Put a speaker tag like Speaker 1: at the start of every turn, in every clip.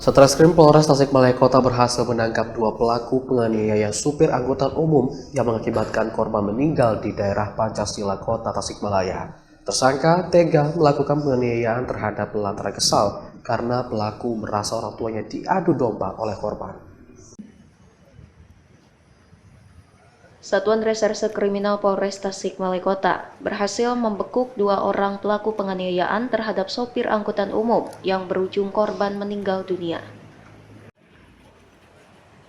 Speaker 1: Satreskrim Polres Tasikmalaya Kota berhasil menangkap 2 pelaku penganiaya supir angkutan umum yang mengakibatkan korban meninggal di daerah Pancasila Kota Tasikmalaya. Tersangka tega melakukan penganiayaan terhadap lantaran kesal karena pelaku merasa orang tuanya diadu domba oleh korban.
Speaker 2: Satuan Reserse Kriminal Polres Tasikmalaya Kota berhasil membekuk 2 orang pelaku penganiayaan terhadap sopir angkutan umum yang berujung korban meninggal dunia.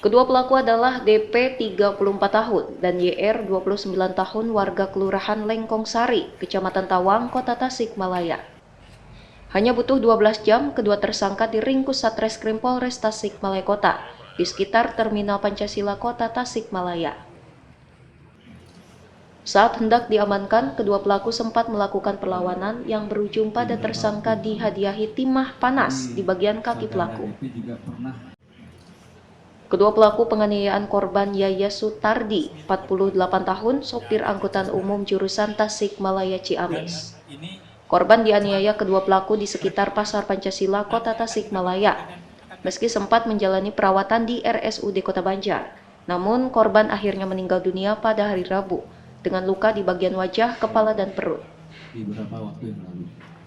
Speaker 2: Kedua pelaku adalah DP 34 tahun dan YR 29 tahun warga Kelurahan Lengkong Sari, Kecamatan Tawang, Kota Tasikmalaya. Hanya butuh 12 jam, kedua tersangka diringkus Satreskrim Polres Tasikmalaya Kota di sekitar Terminal Pancasila Kota Tasikmalaya. Saat hendak diamankan, kedua pelaku sempat melakukan perlawanan yang berujung pada tersangka dihadiahi timah panas di bagian kaki pelaku. Kedua pelaku penganiayaan korban Yaya Sutardi, 48 tahun, sopir angkutan umum jurusan Tasikmalaya Ciamis. Korban dianiaya kedua pelaku di sekitar Pasar Pancasila, Kota Tasikmalaya. Meski sempat menjalani perawatan di RSUD Kota Banjar, namun korban akhirnya meninggal dunia pada hari Rabu dengan luka di bagian wajah, kepala, dan perut.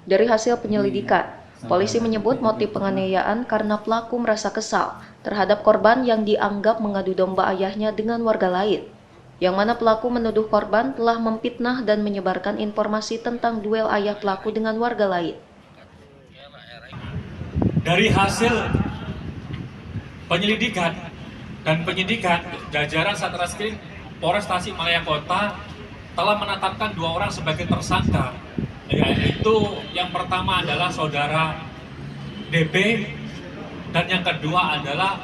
Speaker 2: Dari hasil penyelidikan, polisi menyebut motif penganiayaan karena pelaku merasa kesal terhadap korban yang dianggap mengadu domba ayahnya dengan warga lain, yang mana pelaku menuduh korban telah memfitnah dan menyebarkan informasi tentang duel ayah pelaku dengan warga lain.
Speaker 3: Dari hasil penyelidikan dan penyidikan, jajaran Satreskrim Polres Tasikmalaya Kota telah menetapkan 2 orang sebagai tersangka, yaitu yang pertama adalah saudara DP dan yang kedua adalah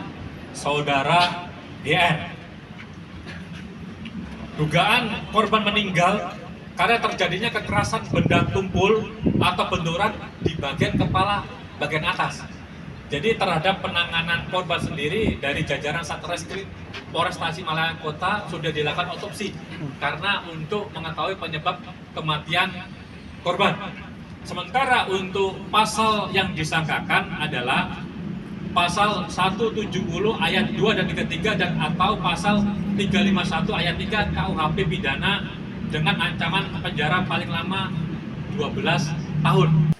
Speaker 3: saudara DR. Dugaan korban meninggal karena terjadinya kekerasan benda tumpul atau benturan di bagian kepala bagian atas. Jadi terhadap penanganan korban sendiri dari jajaran Satreskrim Polres Tasikmalaya Kota sudah dilakukan otopsi karena untuk mengetahui penyebab kematian korban. Sementara untuk pasal yang disangkakan adalah pasal 170 ayat 2 dan 3 dan atau pasal 351 ayat 3 KUHP pidana dengan ancaman penjara paling lama 12 tahun.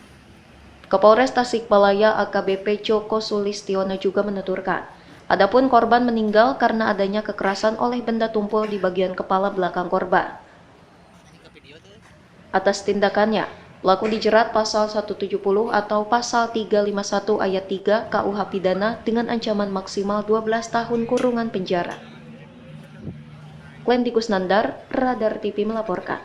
Speaker 2: Kapolres Tasikmalaya AKBP Joko Sulistiono juga menuturkan, adapun korban meninggal karena adanya kekerasan oleh benda tumpul di bagian kepala belakang korban. Atas tindakannya, pelaku dijerat pasal 170 atau pasal 351 ayat 3 KUH pidana dengan ancaman maksimal 12 tahun kurungan penjara. Glenn Dikusnandar, Radar TV melaporkan.